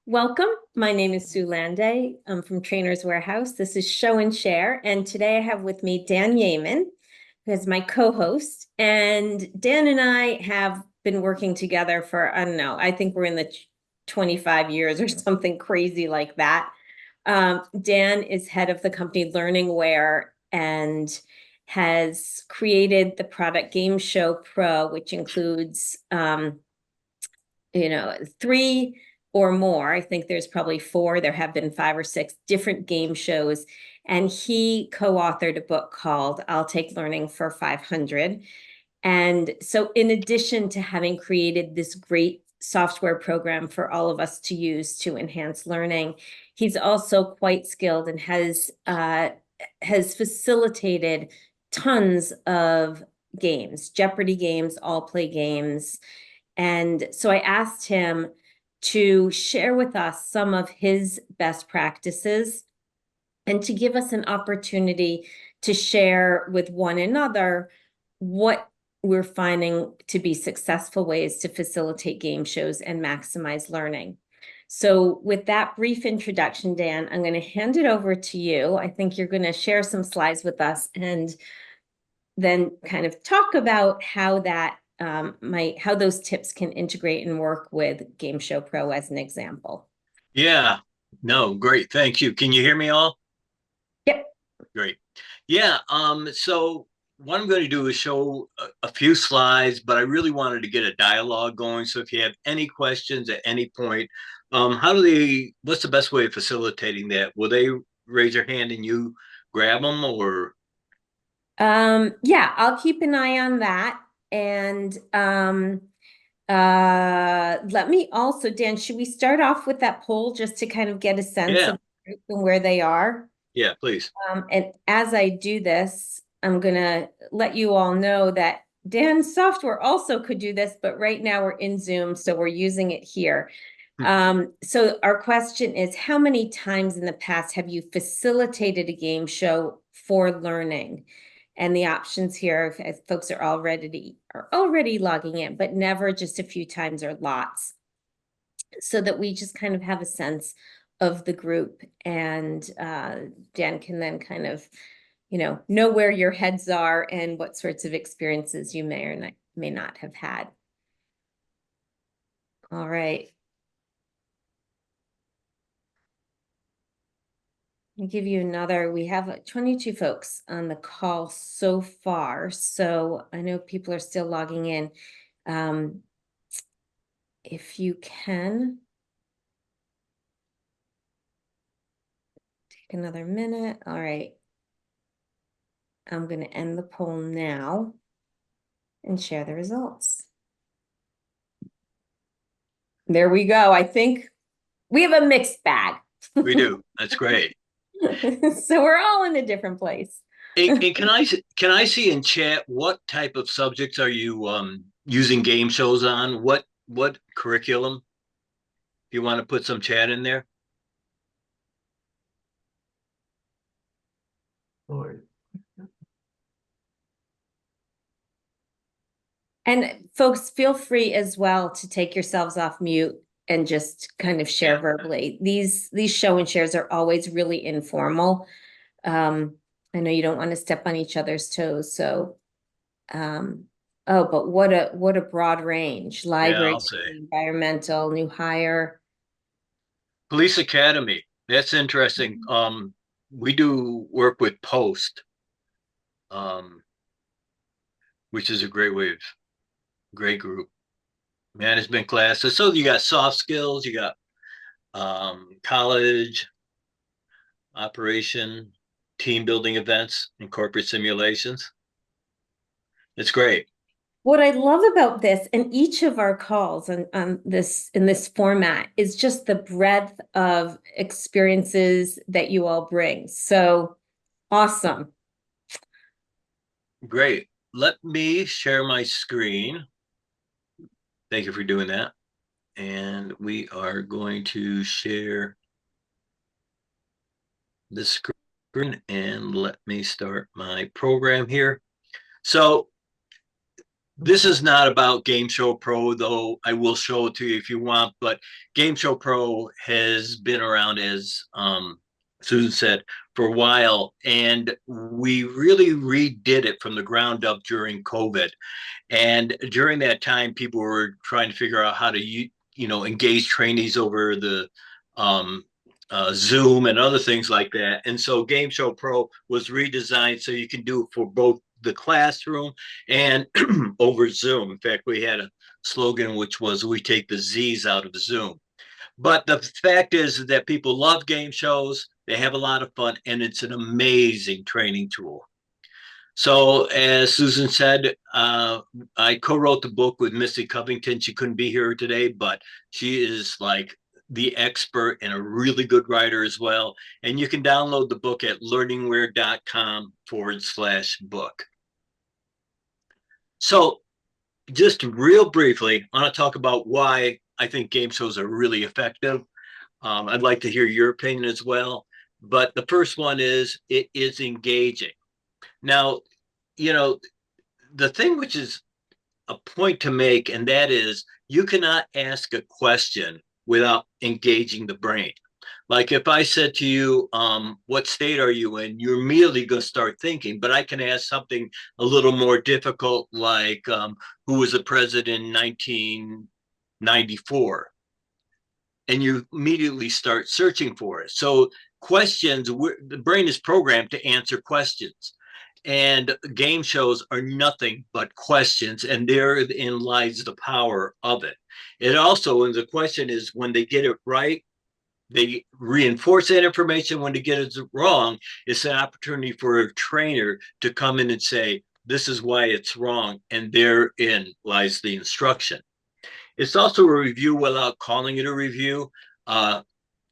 Welcome. My name is Sue Landay. I'm from Trainer's Warehouse. This is Show and Share. I'm from Trainer's Warehouse. This is Show and Share. And today I have with me Dan Yaman, who is my co-host. And Dan and I have been working together for, I don't know, I think we're in the 25 years or something crazy like that. Dan is head of the company Learningware and has created the product Game Show Pro, which includes three or more. I think there's probably four. There have been 5 or 6 different game shows. And he co-authored a book called I'll Take Learning for 500. And so in addition to having created this great software program for all of us to use to enhance learning, he's also quite skilled and has facilitated tons of games, Jeopardy games, all play games. And so I asked him to share with us some of his best practices and to give us an opportunity to share with one another what we're finding to be successful ways to facilitate game shows and maximize learning. So with that brief introduction, Dan, I'm going to hand it over to you. I think you're going to share some slides with us and then kind of talk about how that how those tips can integrate and work with Game Show Pro as an example. Yeah, no, great. Thank you. Can you hear me all? Yep. Great. Yeah, so what I'm going to do is show a few slides, but I really wanted to get a dialogue going. So if you have any questions at any point, what's the best way of facilitating that? Will they raise their hand and you grab them or? Yeah, I'll keep an eye on that. And let me also, Dan, should we start off with that poll just to kind of get a sense Yeah, of the group and where they are? yeah, please. And as I do this, I'm gonna let you all know that Dan's software also could do this, but right now we're in Zoom, so we're using it here. So our question is, how many times in the past have you facilitated a game show for learning? And the options here, if folks are already logging in, but never just a few times or lots, so that we just kind of have a sense of the group. And Dan can then kind of, know where your heads are and what sorts of experiences you may or may not have had. All right. I'll give you another. We have 22 folks on the call so far, so I know people are still logging in. If you can take another minute. All right. I'm going to end the poll now and share the results. There we go. I think we have a mixed bag. We do. That's great. So we're all in a different place. And can I see in chat what type of subjects are you using game shows on? What curriculum? If you want to put some chat in there. And folks, feel free as well to take yourselves off mute and just kind of share Yeah. verbally. These show and shares are always really informal. I know you don't want to step on each other's toes, so oh, but what a broad range. Yeah, Library, I'll say. environmental, new hire. Police Academy. That's interesting. We do work with Post, um, which is a great group. Management classes. So you got soft skills, you got college, operation, team building events, and corporate simulations. It's great. What I love about this and each of our calls on this in this format is just the breadth of experiences that you all bring. So awesome. Great. Let me share my screen. Thank you for doing that. And we are going to share the screen and let me start my program here. So This is not about Game Show Pro, though I will show it to you if you want. But Game Show Pro has been around, as Susan said, for a while, and we really redid it from the ground up during COVID. And during that time, people were trying to figure out how to, engage trainees over the um, Zoom and other things like that. And so Game Show Pro was redesigned so you can do it for both the classroom and over Zoom. In fact, we had a slogan which was "We take the Z's out of Zoom." But the fact is that people love game shows. They have a lot of fun, and it's an amazing training tool. So, as Susan said, I co-wrote the book with Missy Covington. She couldn't be here today, but she is like the expert and a really good writer as well. And you can download the book at learningware.com/book. So, just real briefly, I want to talk about why I think game shows are really effective. I'd like to hear your opinion as well. But the first one is it is engaging. Now, you know, the thing which is a point to make, and that is you cannot ask a question without engaging the brain. Like if I said to you, what state are you in? You're immediately going to start thinking, but I can ask something a little more difficult, like who was the president in 1994? And you immediately start searching for it. So questions, the brain is programmed to answer questions. And game shows are nothing but questions, and therein lies the power of it. It also, and the question is, when they get it right, they reinforce that information. When they get it wrong, it's an opportunity for a trainer to come in and say, this is why it's wrong, and therein lies the instruction. It's also a review without calling it a review. Uh,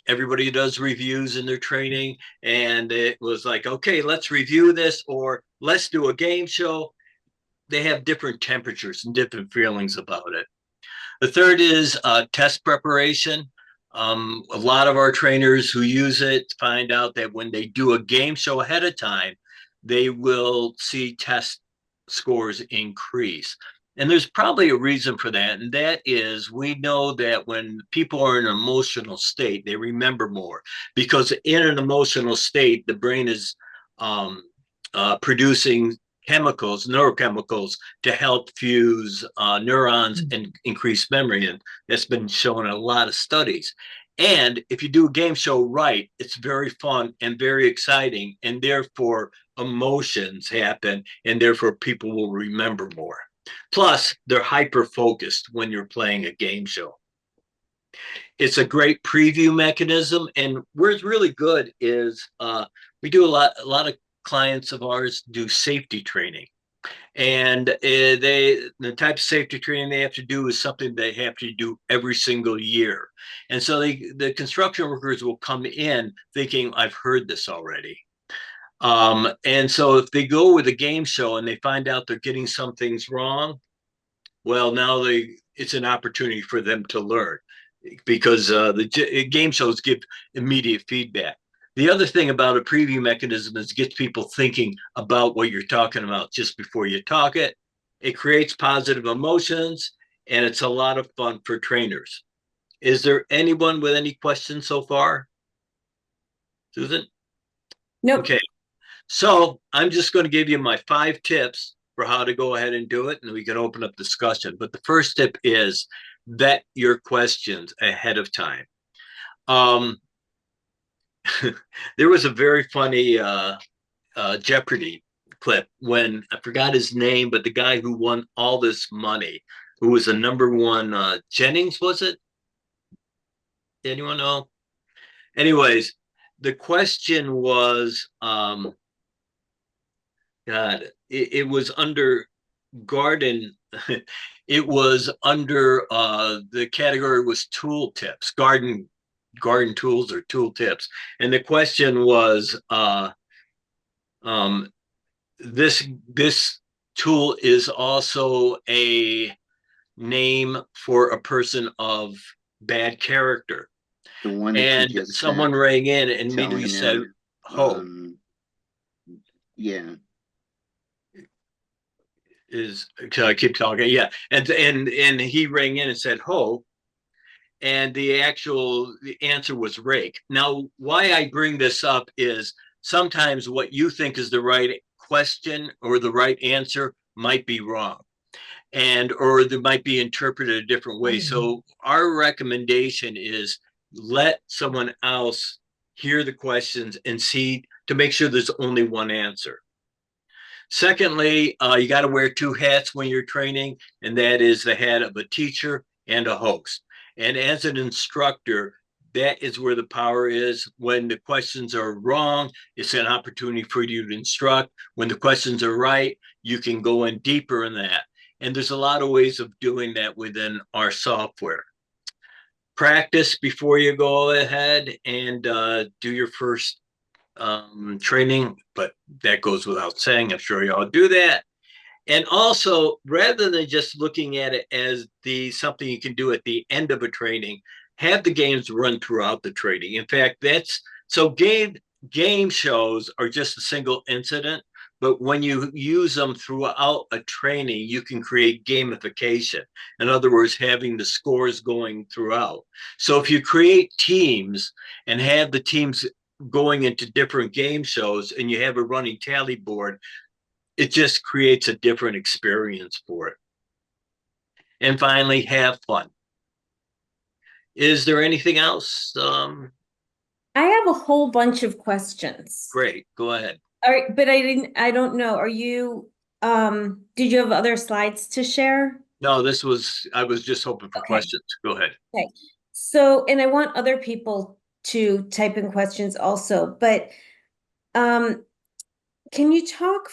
Everybody does reviews in their training, and it was like, okay, let's review this, or let's do a game show. They have different temperatures and different feelings about it. The third is test preparation. A lot of our trainers who use it find out that when they do a game show ahead of time, they will see test scores increase. And there's probably a reason for that. And that is we know that when people are in an emotional state, they remember more because in an emotional state, the brain is um, producing chemicals, neurochemicals, to help fuse neurons and increase memory. And that's been shown in a lot of studies. And if you do a game show right, it's very fun and very exciting. And therefore, emotions happen. And therefore, people will remember more. Plus, they're hyper focused when you're playing a game show. It's a great preview mechanism. And where it's really good is we do a lot of clients of ours do safety training. And the type of safety training they have to do is something they have to do every single year. And so the construction workers will come in thinking, I've heard this already. And so if they go with a game show and they find out they're getting some things wrong, well, now it's an opportunity for them to learn because the game shows give immediate feedback. The other thing about a preview mechanism is it gets people thinking about what you're talking about just before you talk it. It creates positive emotions, and it's a lot of fun for trainers. Is there anyone with any questions so far? Susan? Nope. Okay. So I'm just going to give you my 5 tips for how to go ahead and do it, and we can open up discussion. But the first tip is vet your questions ahead of time. Um, there was a very funny Jeopardy clip when I forgot his name, but the guy who won all this money, who was the number one, Jennings, was it? Anyone know? Anyways, the question was, God, it was under garden. It was under the category was tool tips, garden tools or tool tips, and the question was um, this tool is also a name for a person of bad character. The one that you And just someone sent, rang in and immediately telling said, them, "Ho." yeah, is I keep talking. Yeah, and he rang in and said ho, and the answer was rake. Now, why I bring this up is sometimes what you think is the right question or the right answer might be wrong, and or they might be interpreted a different way. Mhm. So our recommendation is let someone else hear the questions and see to make sure there's only one answer. Secondly, you got to wear two hats when you're training, and that is the hat of a teacher and a host. And as an instructor, that is where the power is. When the questions are wrong, it's an opportunity for you to instruct. When the questions are right, you can go in deeper in that. And there's a lot of ways of doing that within our software. Practice before you go ahead and do your first training, but that goes without saying. I'm sure you all do that. And also, rather than just looking at it as the something you can do at the end of a training, have the games run throughout the training. In fact, that's so game shows are just a single incident, but when you use them throughout a training, you can create gamification. In other words, having the scores going throughout. So if you create teams and have the teams going into different game shows and you have a running tally board, it just creates a different experience for it. And finally, have fun. Is there anything else? I have a whole bunch of questions. Great, go ahead. All right, but I don't know. Did you have other slides to share? No, I was just hoping for Okay. questions. Go ahead. Okay. So, and I want other people to type in questions also, but um, can you talk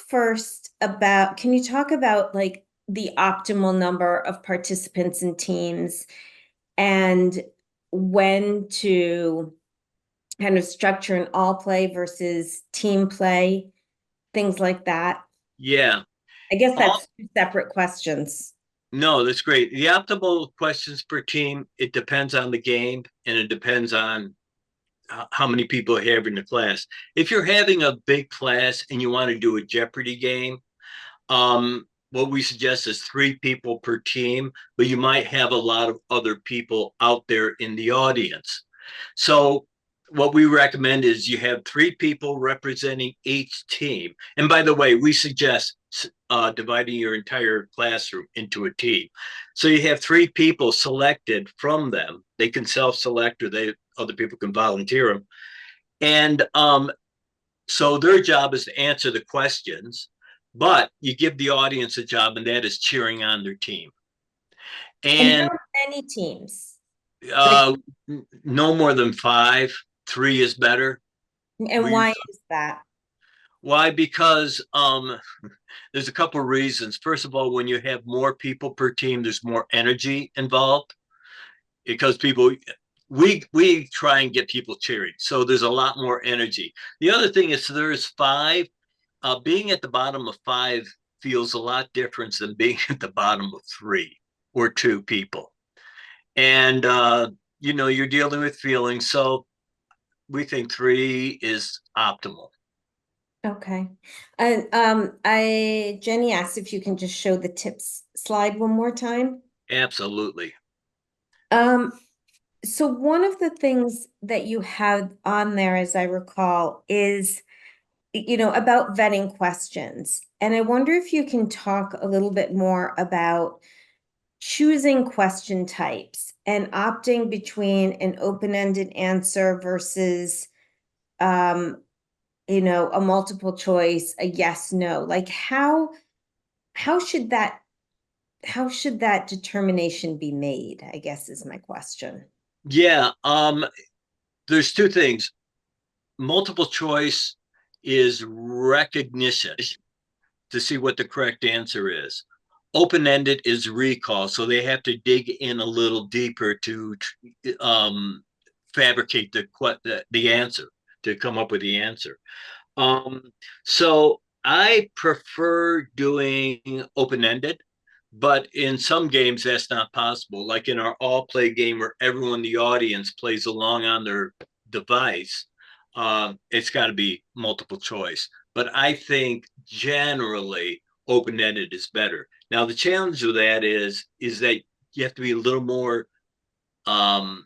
about like the optimal number of participants and teams and when to kind of structure an all play versus team play, things like that? Yeah. I guess All, that's two separate questions. no, that's great. The optimal questions per team, it depends on the game and it depends on how many people are having the class. If you're having a big class and you want to do a Jeopardy game, what we suggest is three people per team, but you might have a lot of other people out there in the audience. So what we recommend is you have three people representing each team. And by the way, we suggest dividing your entire classroom into a team. So you have three people selected from them. They can self-select or other people can volunteer them. And so their job is to answer the questions, but you give the audience a job, and that is cheering on their team. And And how many teams? Like, uh, no more than five. Three is better. and We why is that? Why? Because there's a couple of reasons. First of all, when you have more people per team, there's more energy involved because we try and get people cheering, so there's a lot more energy. The other thing is there's five. Being at the bottom of five feels a lot different than being at the bottom of three or two people. And, you're dealing with feelings. So we think three is optimal. Okay. And Jenny asked if you can just show the tips slide one more time. Absolutely. Um, so one of the things that you had on there, as I recall, is about vetting questions. And I wonder if you can talk a little bit more about choosing question types and opting between an open-ended answer versus a multiple choice, a yes, no. Like how should that how should that determination be made, I guess is my question. Yeah. There's two things. Multiple choice is recognition to see what the correct answer is. Open-ended is recall, so they have to dig in a little deeper to um, fabricate the answer to come up with the answer. Um, so I prefer doing open-ended, but in some games that's not possible. Like in our all play game where everyone in the audience plays along on their device, it's got to be multiple choice. But I think generally open-ended is better. Now, the challenge with that is that you have to be a little more um,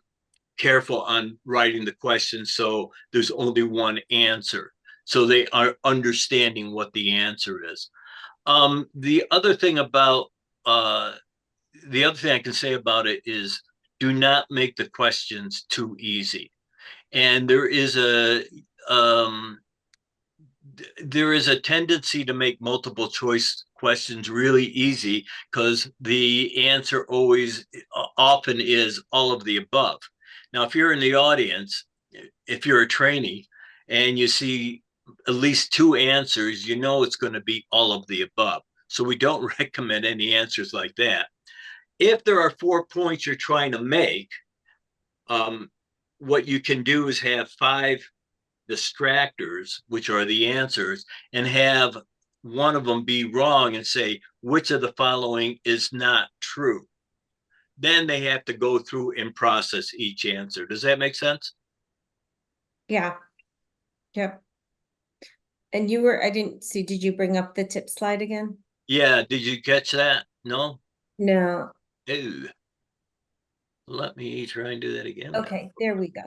careful on writing the question so there's only one answer. So they are understanding what the answer is. The other thing about the other thing I can say about it is do not make the questions too easy. And there is a tendency to make multiple choice questions really easy because the answer always often is all of the above. Now, if you're in the audience, if you're a trainee and you see at least two answers, you know it's going to be all of the above. So we don't recommend any answers like that. If there are 4 points you're trying to make, um, what you can do is have five distractors, which are the answers, and have one of them be wrong and say, which of the following is not true? Then they have to go through and process each answer. Does that make sense? Yeah. Yep. And I didn't see, did you bring up the tip slide again? Yeah. Did you catch that? No? No. Ew. Let me try and do that again then. Okay, there we go.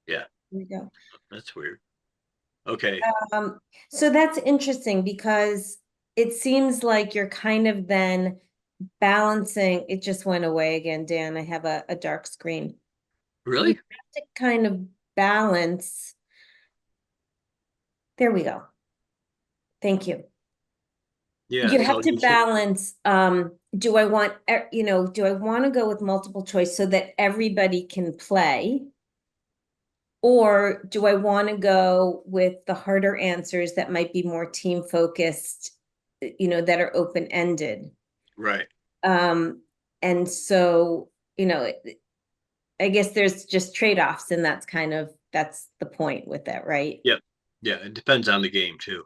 Yeah, There we go. that's weird. Okay. Um, so that's interesting because it seems like you're kind of then balancing, it just went away again, Dan. I have a dark screen. You Really? have to kind of balance. There we go. Thank you. Yeah. You So have to you should, balance, do I want, do I want to go with multiple choice so that everybody can play? Or do I want to go with the harder answers that might be more team focused, that are open ended? right. Um, and so, I guess there's just trade-offs, and that's the point with that, right? Yep. Yeah. It depends on the game too.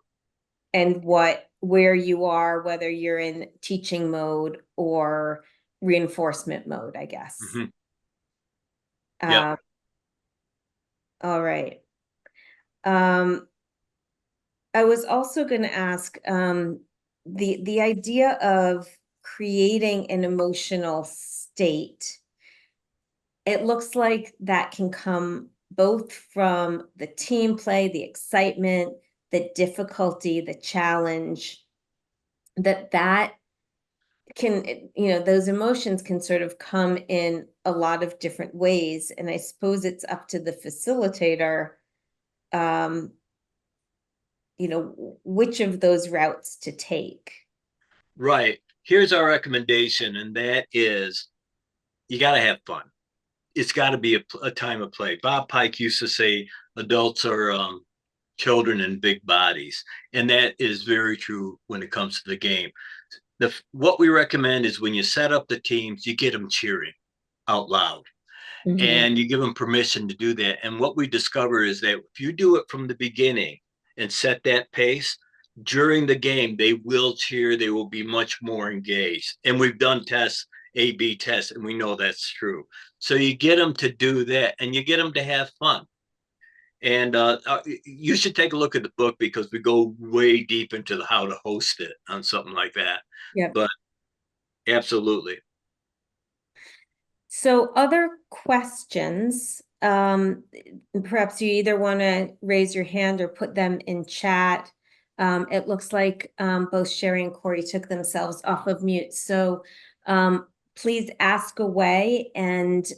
And where you are, whether you're in teaching mode or reinforcement mode, I guess. Hmm. Yep. Um, all right. Um, I was also going to ask, the idea of creating an emotional state. It looks like that can come both from the team play, the excitement, the difficulty, the challenge, that can, those emotions can sort of come in a lot of different ways. And I suppose it's up to the facilitator, um, which of those routes to take. Right. Here's our recommendation, and that is you got to have fun. It's got to be a time of play. Bob Pike used to say adults are children in big bodies, and that is very true when it comes to the game. What we recommend is when you set up the teams, you get them cheering out loud Mhm. and you give them permission to do that. And what we discover is that if you do it from the beginning and set that pace during the game, they will cheer, they will be much more engaged. And we've done tests, A/B tests, and we know that's true. So you get them to do that and you get them to have fun. And you should take a look at the book because we go way deep into how to host it on something like that. Yep. But absolutely. So other questions, perhaps you either want to raise your hand or put them in chat. It looks like both Sherry and Corey took themselves off of mute. So please ask away. And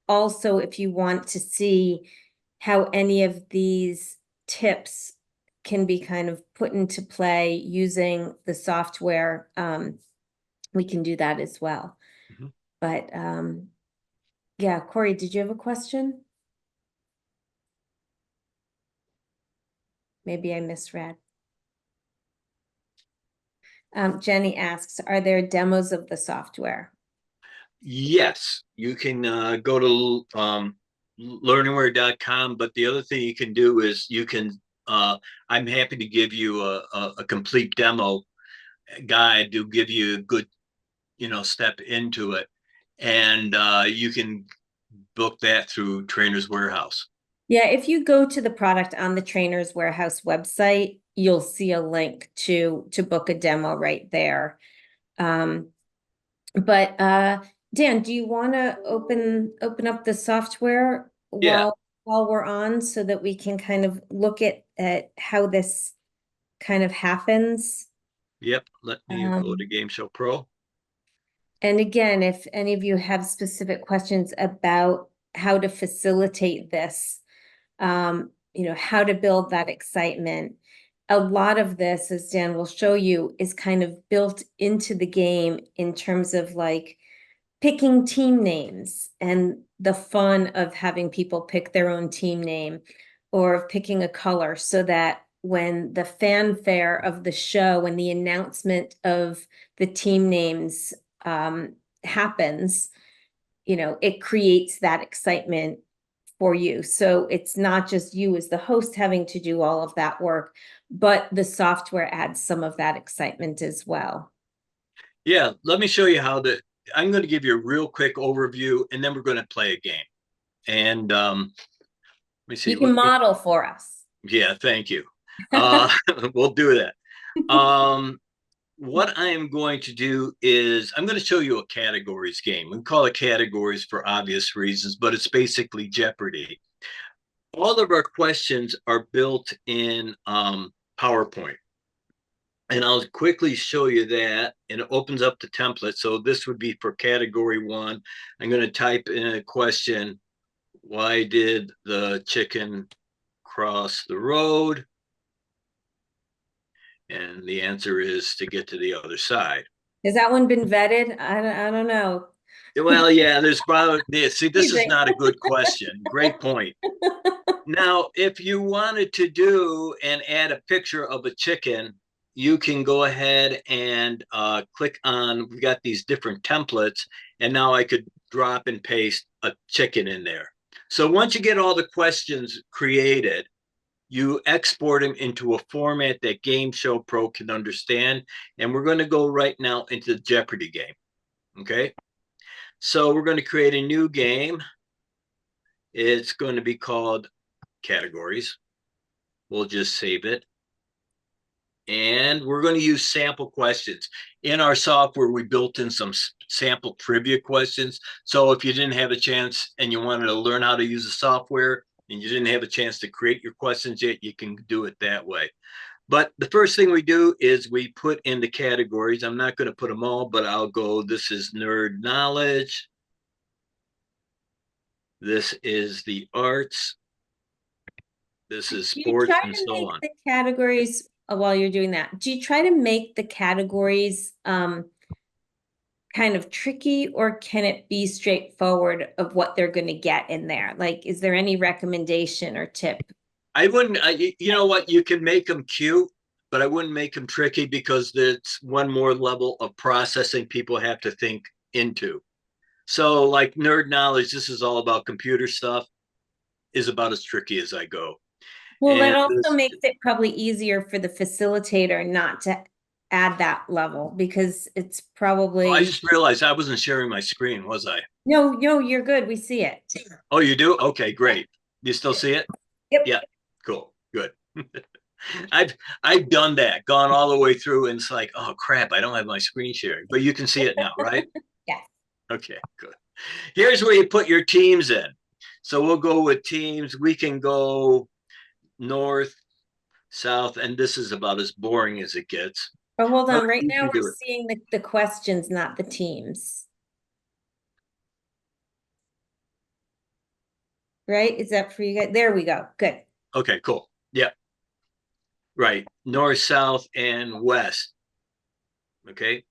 also, if you want to see how any of these tips can be kind of put into play using the software, we can do that as well. Mhm. But yeah, Corey, did you have a question? Maybe I misread. Jenny asks, are there demos of the software? Yes, you can go to learningware.com, but the other thing you can do is I'm happy to give you a complete demo guide to give you a good, step into it. And you can book that through Trainer's Warehouse. Yeah, if you go to the product on the Trainer's Warehouse website, you'll see a link to book a demo right there. But Dan, do you want to open up the software Yeah. while we're on so that we can kind of look at how this kind of happens? Yep. Let me go to Um, Game Show Pro. and again, if any of you have specific questions about how to facilitate this, how to build that excitement. A lot of this, as Dan will show you, is kind of built into the game in terms of like picking team names and the fun of having people pick their own team name or of picking a color so that when the fanfare of the show and the announcement of the team names happens, it creates that excitement for you. So it's not just you as the host having to do all of that work, but the software adds some of that excitement as well. Yeah. Let me show you how to. I'm going to give you a real quick overview, and then we're going to play a game. And let me see. You can model for us. Yeah. Thank you. Uh, we'll do that. What I am going to do is I'm going to show you a categories game. We call it categories for obvious reasons, but it's basically Jeopardy. All of our questions are built in PowerPoint. And I'll quickly show you that, and it opens up the template. So this would be for category one. I'm going to type in a question. Why did the chicken cross the road? And the answer is to get to the other side. Has that one been vetted? I don't know. Well, yeah, there's probably this. See, this is Teasing. not a good question. Great point. Now, if you wanted to do and add a picture of a chicken, you can go ahead and click on, we got these different templates, and now I could drop and paste a chicken in there. So once you get all the questions created, you export them into a format that Game Show Pro can understand. And we're going to go right now into the Jeopardy game. Okay. So we're going to create a new game. It's going to be called Categories. We'll just save it. And we're going to use sample questions. In our software, we built in some sample trivia questions. So if you didn't have a chance and you wanted to learn how to use the software and you didn't have a chance to create your questions yet, you can do it that way. But the first thing we do is we put in the categories. I'm not going to put them all, but I'll go, this is nerd knowledge. This is the arts. This is Do you try sports and to so make on. the categories while you're doing that? Do you try to make the categories kind of tricky, or can it be straightforward of what they're going to get in there? Like, is there any recommendation or tip? I wouldn't, you know what, you can make them cute, but I wouldn't make them tricky because there's one more level of processing people have to think into. So, like nerd knowledge, this is all about computer stuff, is about as tricky as I go. Well, that And also this, makes it probably easier for the facilitator not to add that level because it's oh, I probably just realized I wasn't sharing my screen, was I? no, you're good. We see it. Oh, you do? Okay, great. You still see it? Yep. Yeah, cool, good. I've I've done that, gone all the way through, and it's like, oh crap, I don't have my screen sharing, but you can see it now, right? Yes. Okay, good. Here's where you put your teams in. So we'll go with teams. We can go north, south, and this is about as boring as it gets. But hold But on. Right you now can we're do it. seeing the questions, not the teams. Right? Is that for you guys? There we go. Good. Okay, cool. Yeah, right. North, south, and west. Okay.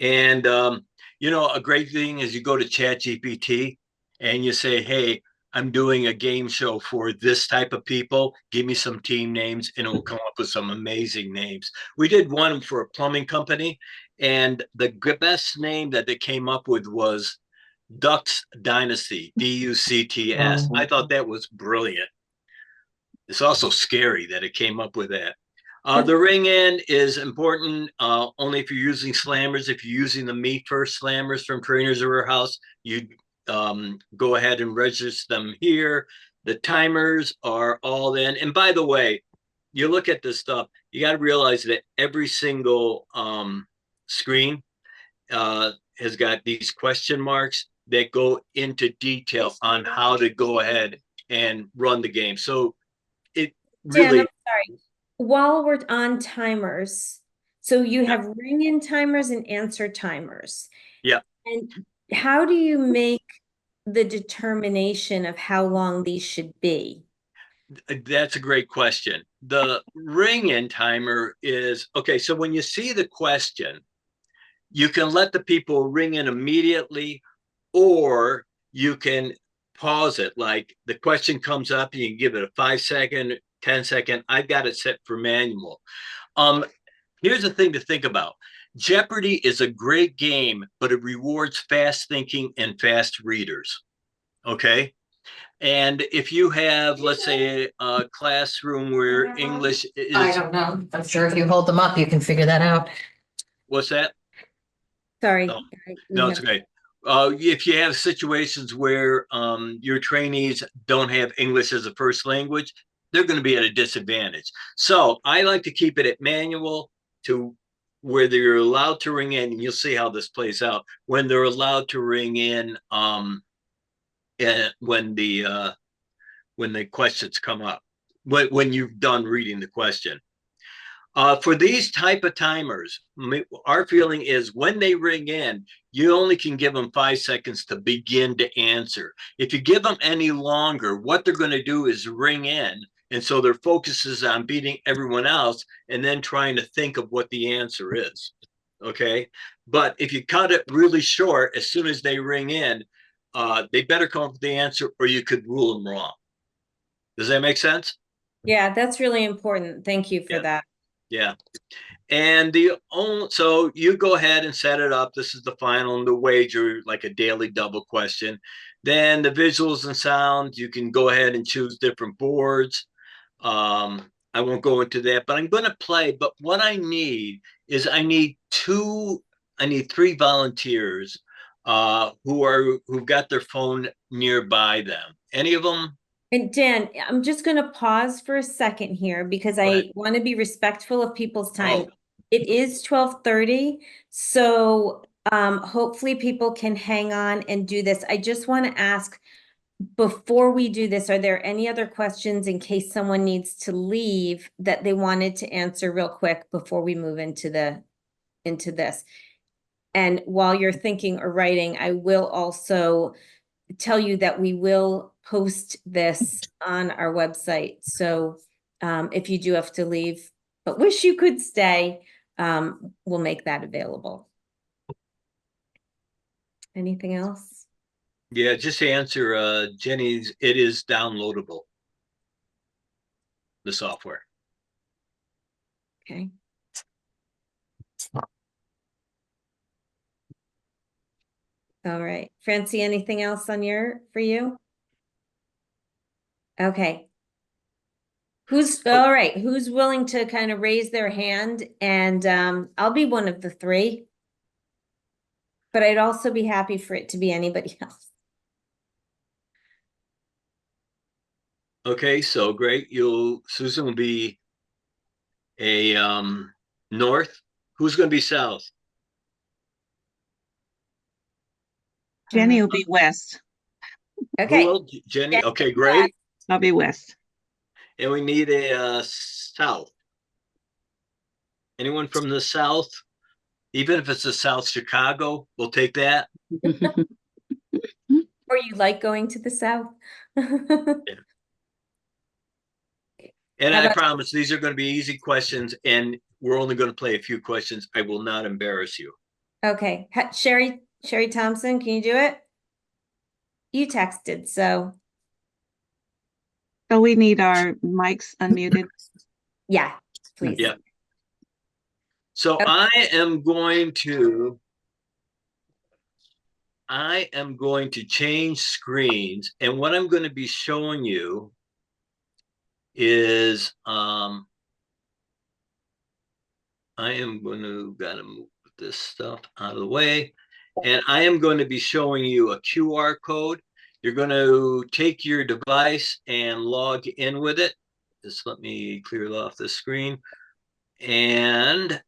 And a great thing is you go to ChatGPT and you say, "Hey, I'm doing a game show for this type of people. Give me some team names," and it will come up with some amazing names. We did one for a plumbing company, and the best name that they came up with was Ducks Dynasty, DUCTS. I thought that was brilliant. It's also scary that it came up with that. The ring in is important only if you're using slammers. If you're using the Me First slammers from Trainers Warehouse, you go ahead and register them here. The timers are all in. And by the way, you look at this stuff, you got to realize that every single screen has got these question marks that go into detail on how to go ahead and run the game. So it Dan, I'm really, sorry. While we're on timers, so you yeah, have ring in timers and answer timers. yeah, And how do you make the determination of how long these should be? that's a great question. The ring in timer is okay. So when you see the question, you can let the people ring in immediately, or you can pause it. Like the question comes up, you can give it a 5 second, 10 second. I've got it set for manual. Um, Here's the thing to think about. Jeopardy is a great game, but it rewards fast thinking and fast readers. Okay. And if you have, let's say, a classroom where English I is, don't know. I'm sure if you hold them up, you can figure that out. what's that? Sorry, Oh, we no, it's have, okay. If you have situations where your trainees don't have English as a first language, they're going to be at a disadvantage. So I like to keep it at manual to where they're allowed to ring in, and you'll see how this plays out when they're allowed to ring in when the questions come up, when you've done reading the question. For these type of timers, our feeling is when they ring in, you only can give them 5 seconds to begin to answer. If you give them any longer, what they're going to do is ring in. And so their focus is on beating everyone else and then trying to think of what the answer is. Okay. But if you cut it really short, as soon as they ring in, they better come up with the answer or you could rule them wrong. Does that make sense? yeah, that's really important. Thank you for Yeah. that. Yeah. And so you go ahead and set it up. This is the final and the wager, like a daily double question. Then the visuals and sound, you can go ahead and choose different boards. I won't go into that, but I'm going to play. But what I need is I need three volunteers who've got their phone nearby them. Any of them? And Dan, I'm just going to pause for a second here because Go ahead. I want to be respectful of people's time. Oh, It is 12:30, so hopefully people can hang on and do this. I just want to ask before we do this, are there any other questions in case someone needs to leave that they wanted to answer real quick before we move into this? And while you're thinking or writing, I will also tell you that we will post this on our website. So if you do have to leave, but wish you could stay, we'll make that available. Anything else? yeah, just to answer Jenny's, it is downloadable, the software. Okay. All right. Francie, anything else on for you? Okay. All right, who's willing to kind of raise their hand? And I'll be one of the three. But I'd also be happy for it to be anybody else. Okay, so great. Susan will be a north. Who's going to be south? Jenny will be west. Who Okay. will? Jenny. Okay, Yes. great. I'll be west. And we need a south. Anyone from the south? Even if it's the South Chicago, we'll take that. Or you like going to the south? Yeah. And How I about promise these are going to be easy questions, and we're only going to play a few questions. I will not embarrass you. okay. Sherry Thompson, can you do it? You texted, so So we need our mics unmuted. yeah, please. Yeah. So Okay. I am going to change screens, and what I'm going to be showing you is I am going to gotta move this stuff out of the way, and I am going to be showing you a QR code. You're going to take your device and log in with it. Just let me clear off the screen. And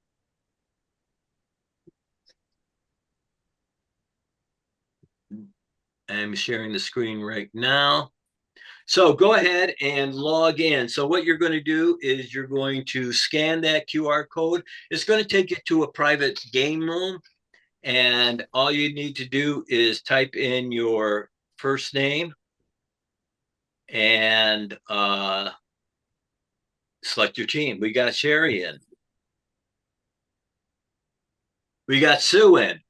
I'm sharing the screen right now. So go ahead and log in. So what you're going to do is you're going to scan that QR code. It's going to take you to a private game room. And all you need to do is type in your first name and select your team. We got Sherry in. We got Sue in.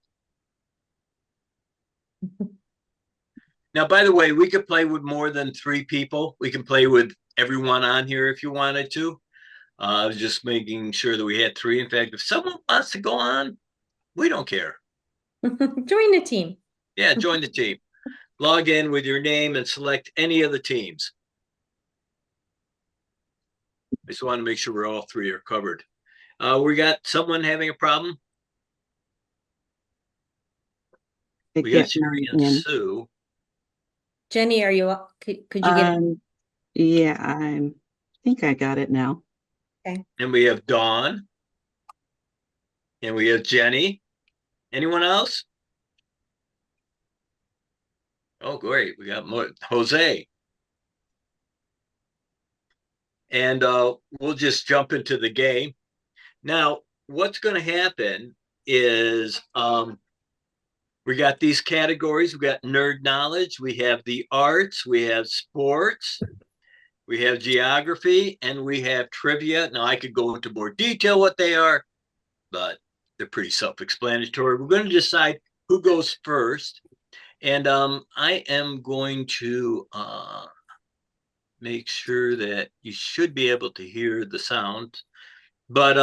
Now, by the way, we could play with more than 3 people. We can play with everyone on here if you wanted to. I was just making sure that we had 3. In fact, if someone wants to go on, we don't care. Join the team. Yeah, join the team. Log in with your name and select any of the teams. I just want to make sure we're all 3 are covered. We got someone having a problem. To We got get Sherry mine and in. Sue. Jenny, are you could you get it? Yeah, think I got it now. And we have Dawn. And we have Jenny. Anyone else? Oh, great. We got more. Jose. And we'll just jump into the game. Now, what's going to happen is we got these categories. We got nerd knowledge. We have the arts. We have sports. We have geography. And we have trivia. Now, I could go into more detail what they are, but they're pretty self-explanatory. We're going to decide who goes first. And I am going to make sure that you should be able to hear the sound. But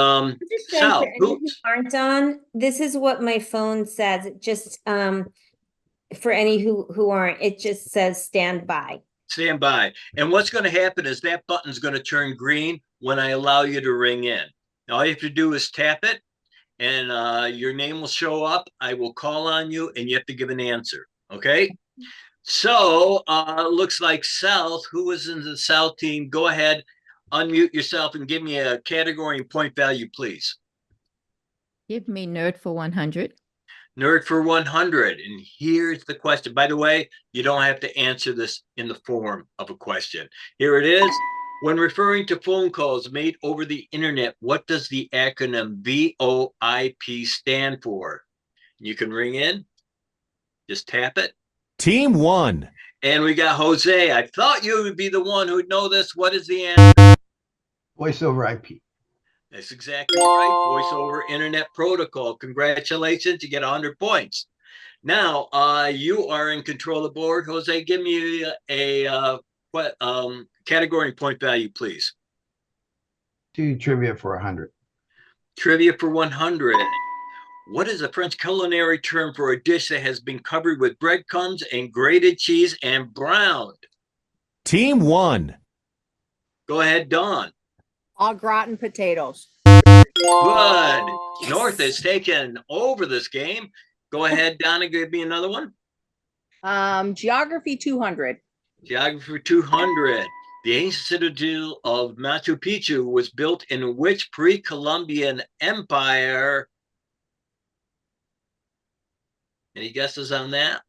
Just saying for Sal, any who aren't on, this is what my phone says. It just for any who aren't, it just says stand by. stand by. And what's going to happen is that button's going to turn green when I allow you to ring in. Now, all you have to do is tap it, and your name will show up. I will call on you, and you have to give an answer. Okay? So, looks like South, who was in the South team, go ahead, unmute yourself and give me a category and point value, please. Give me nerd for 100. Nerd for 100. And here's the question. By the way, you don't have to answer this in the form of a question. Here it is. When referring to phone calls made over the internet, what does the acronym VoIP stand for? You can ring in. Just tap it. Team 1. And we got Jose. I thought you would be the one who'd know this. What is the answer? Voice over IP. That's exactly right. Voice over Internet Protocol. Congratulations. You get 100 points. Now, you are in control of the board. Jose, give me a category and point value, please. Do trivia for 100. Trivia for 100. What is a French culinary term for a dish that has been covered with breadcrumbs and grated cheese and browned? Team 1. Go ahead, Dawn. Au gratin potatoes. Good. Yes. North has taken over this game. Go ahead, Donna, give me another one. Geography 200. Geography 200. The ancient citadel of Machu Picchu was built in which pre-Columbian empire? Any guesses on that?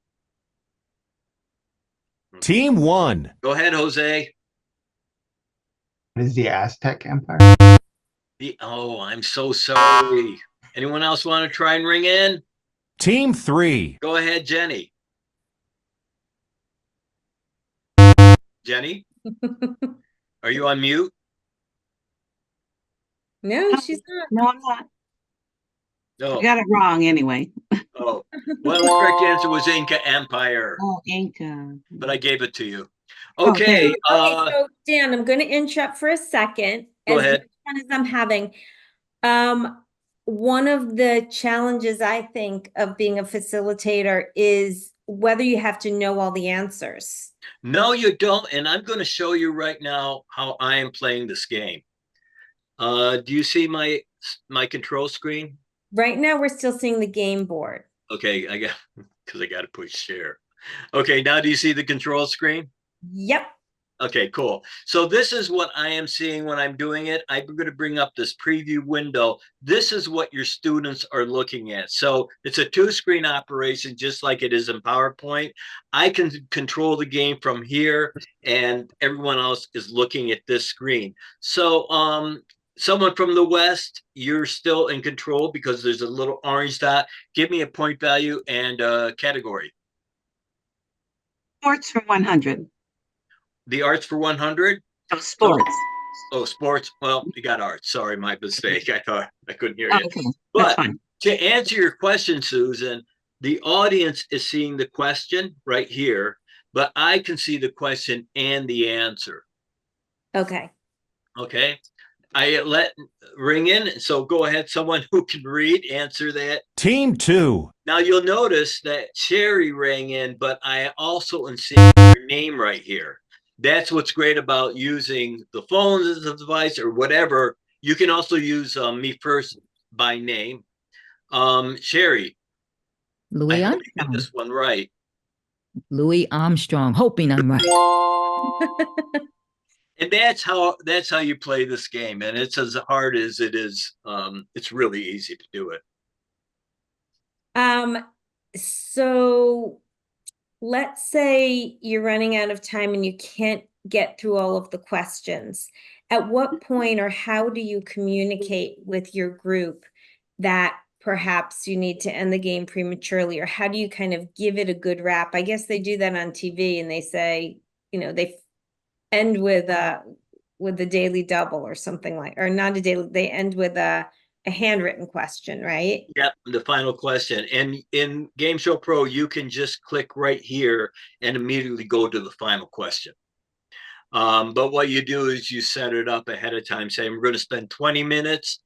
Team 1. Go ahead, Jose. What is the Aztec Empire? Oh, I'm so sorry. Anyone else want to try and ring in? Team 3. Go ahead, Jenny. Jenny, are you on mute? No, she's not. No, I'm not. No. I got it wrong anyway. Oh, well, the correct answer was Inca Empire, Oh, Inca. but I gave it to you. Okay. Okay. Okay, so Dan, I'm going to interrupt for a second. Go As ahead. much fun as I'm having. One of the challenges I think of being a facilitator is whether you have to know all the answers. No, you don't. And I'm going to show you right now how I am playing this game. Do you see my control screen? Right now, we're still seeing the game board. Okay, I got to push share. Okay, now do you see the control screen? Yep. Okay, cool. So this is what I am seeing when I'm doing it. I'm going to bring up this preview window. This is what your students are looking at. So it's a two-screen operation, just like it is in PowerPoint. I can control the game from here, and everyone else is looking at this screen. So someone from the West, you're still in control because there's a little orange dot. Give me a point value and a category. Sports for 100. The arts for 100. Oh, sports. Oh, sports. Well, you got arts. Sorry, my mistake. I thought I couldn't hear Oh, you. okay, that's But fine. to answer your question, Susan, the audience is seeing the question right here, but I can see the question and the answer. Okay. Okay. I let ring in. So go ahead. Someone who can read, answer that. Team 2. Now you'll notice that Sherry rang in, but I also am seeing your name right here. That's what's great about using the phone as a device or whatever. You can also use me first by name. Sherry, I Louis hope you get Armstrong. this one right. Louis Armstrong. Hoping I'm right. And that's how you play this game. And it's as hard as it is. It's really easy to do it. So let's say you're running out of time and you can't get through all of the questions. At what point or how do you communicate with your group that perhaps you need to end the game prematurely, or how do you kind of give it a good wrap? I guess they do that on TV and they say, they end with the daily double or something like, or not a daily, they end with a handwritten question, right? Yep, the final question. And in Game Show Pro, you can just click right here and immediately go to the final question. But what you do is you set it up ahead of time, saying we're going to spend 20 minutes,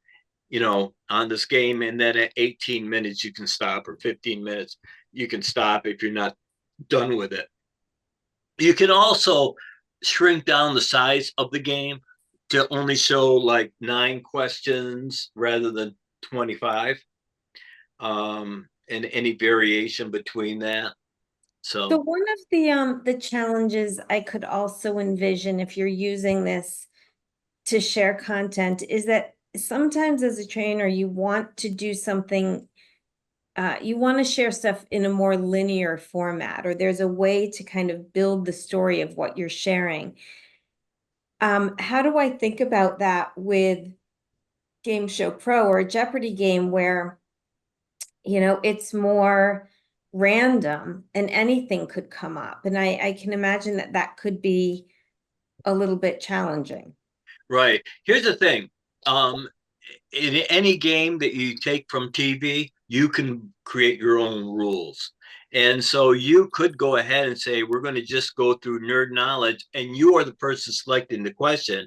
on this game, and then at 18 minutes you can stop, or 15 minutes you can stop if you're not done with it. You can also shrink down the size of the game to only show like 9 questions rather than 25. And any variation between that. So So one of the challenges I could also envision if you're using this to share content is that sometimes as a trainer you want to do something, you want to share stuff in a more linear format, or there's a way to kind of build the story of what you're sharing. How do I think about that with Game Show Pro or a Jeopardy game where it's more random and anything could come up? And I can imagine that could be a little bit challenging. right. Here's the thing. In any game that you take from TV, you can create your own rules. And so you could go ahead and say, we're going to just go through nerd knowledge, and you are the person selecting the question.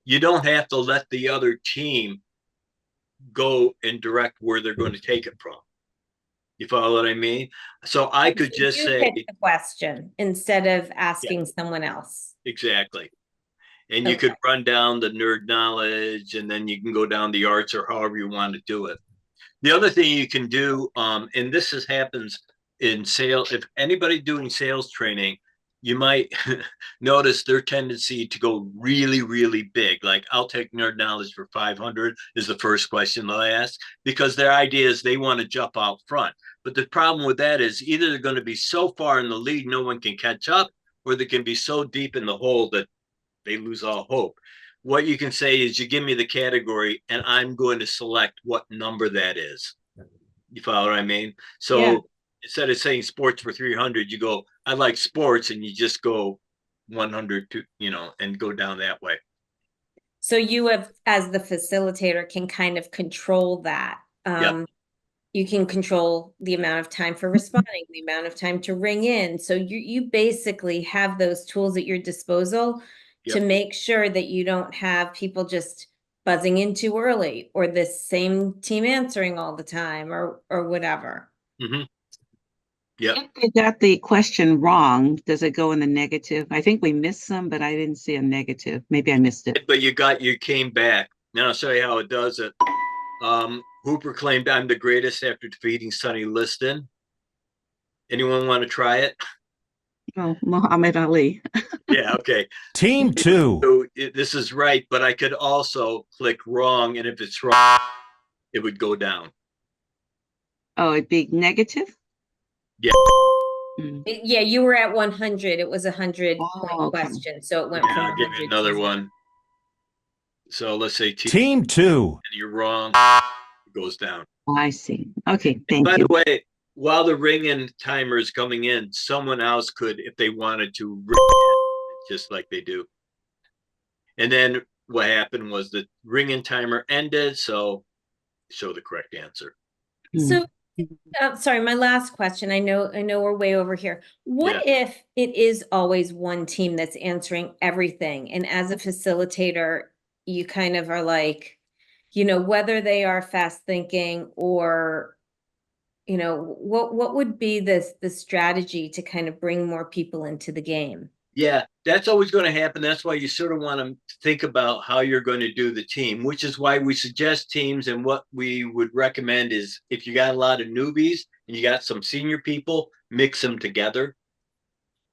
You don't have to let the other team go and direct where they're going to take it from. You follow what I mean? So I could just You say, pick the question instead of yeah, asking someone else. exactly. And you Okay. could run down the nerd knowledge, and then you can go down the arts or however you want to do it. The other thing you can do, and this happens in sales, if anybody doing sales training, you might notice their tendency to go really, really big. Like, I'll take nerd knowledge for 500 is the first question they'll ask, because their idea is they want to jump out front. But the problem with that is either they're going to be so far in the lead, no one can catch up, or they can be so deep in the hole that they lose all hope. What you can say is, you give me the category and I'm going to select what number that is. You follow what I mean? So Yeah. instead of saying sports for 300, you go, I like sports, and you just go 100 to, and go down that way. So you have, as the facilitator, can kind of control that. Yep. You can control the amount of time for responding, the amount of time to ring in. So you basically have those tools at your disposal to Yep. make sure that you don't have people just buzzing in too early, or the same team answering all the time, or whatever. Mm-hmm. Yep. If they got the question wrong, does it go in the negative? I think we missed some, but I didn't see a negative. Maybe I missed it. But you came back. Now I'll show you how it does it. Hooper claimed I'm the greatest after defeating Sonny Liston. Anyone want to try it? Oh, Muhammad Ali. Yeah, okay. Team 2. So this is right, but I could also click wrong, and if it's wrong, it would go down. Oh, it'd be negative? Yeah. Hmm. Yeah, you were at 100. It was a 100 point Oh, okay. question, so it went Yeah, from I'll give you 100 another to one. So let's say Team 2. and you're wrong, it goes down. I see. Okay, And thank by you. the way, while the ring-in timer is coming in, someone else could, if they wanted to, ring it just like they do. And then what happened was the ring-in timer ended, so show the correct answer. So, sorry, my last question. I know we're way over here. What if it is always one team that's answering everything? And as a facilitator, you kind of are like, whether they are fast thinking or, what would be the strategy to kind of bring more people into the game? Yeah, that's always going to happen. That's why you sort of want to think about how you're going to do the team, which is why we suggest teams. And what we would recommend is if you got a lot of newbies and you got some senior people, mix them together.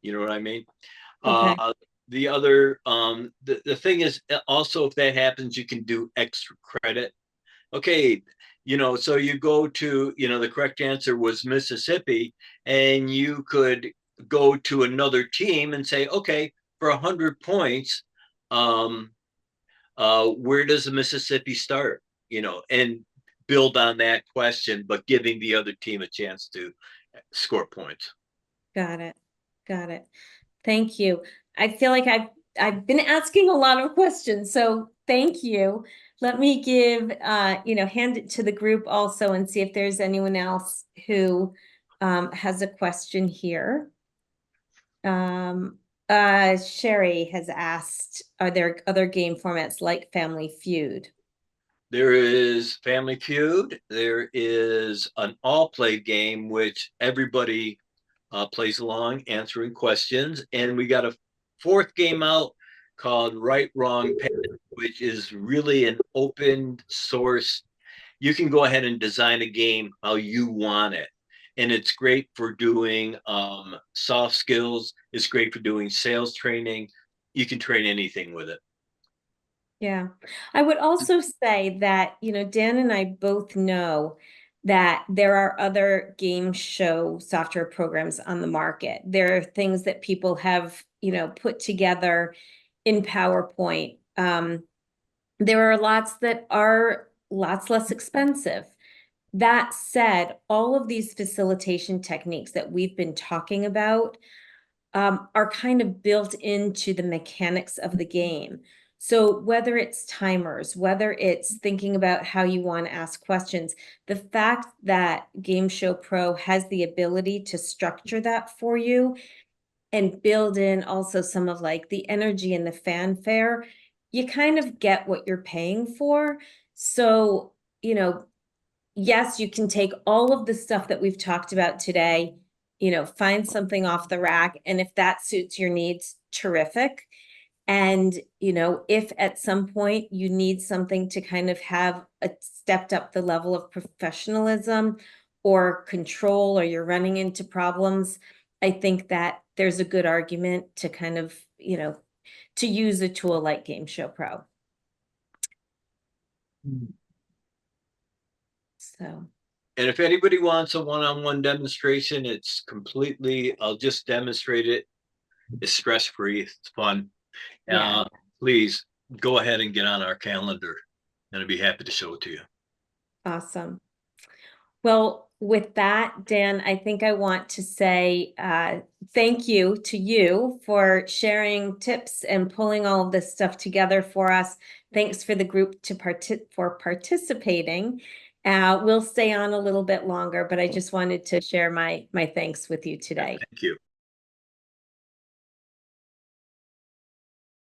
You know what I mean? Okay. The other, the thing is also, if that happens, you can do extra credit. Okay, so you go to, the correct answer was Mississippi, and you could go to another team and say, okay, for 100 points, where does the Mississippi start? And build on that question, but giving the other team a chance to score points. Got it. Got it. Thank you. I feel like I've been asking a lot of questions, so thank you. Let me hand it to the group also and see if there's anyone else who has a question here. Sherry has asked, are there other game formats like Family Feud? There is Family Feud. There is an all-play game, which everybody plays along, answering questions. And we got a fourth game out called Right, Wrong, Pen, which is really an open source. You can go ahead and design a game how you want it. And it's great for doing soft skills. It's great for doing sales training. You can train anything with it. Yeah, I would also say that, Dan and I both know that there are other game show software programs on the market. There are things that people have, put together in PowerPoint. There are lots that are lots less expensive. That said, all of these facilitation techniques that we've been talking about are kind of built into the mechanics of the game. So whether it's timers, whether it's thinking about how you want to ask questions, the fact that Game Show Pro has the ability to structure that for you and build in also some of like the energy and the fanfare, you kind of get what you're paying for. So, yes, you can take all of the stuff that we've talked about today, find something off the rack. And if that suits your needs, terrific. And, if at some point you need something to kind of have stepped up the level of professionalism or control, or you're running into problems, I think that there's a good argument to kind of, to use a tool like Game Show Pro. So. And if anybody wants a one-on-one demonstration, it's I'll just demonstrate it. It's stress-free, it's fun. Yeah. Please go ahead and get on our calendar, and I'd be happy to show it to you. Awesome. Well, with that, Dan, I think I want to say thank you to you for sharing tips and pulling all of this stuff together for us. Thanks for the group for participating. We'll stay on a little bit longer, but I just wanted to share my thanks with you today. Thank you.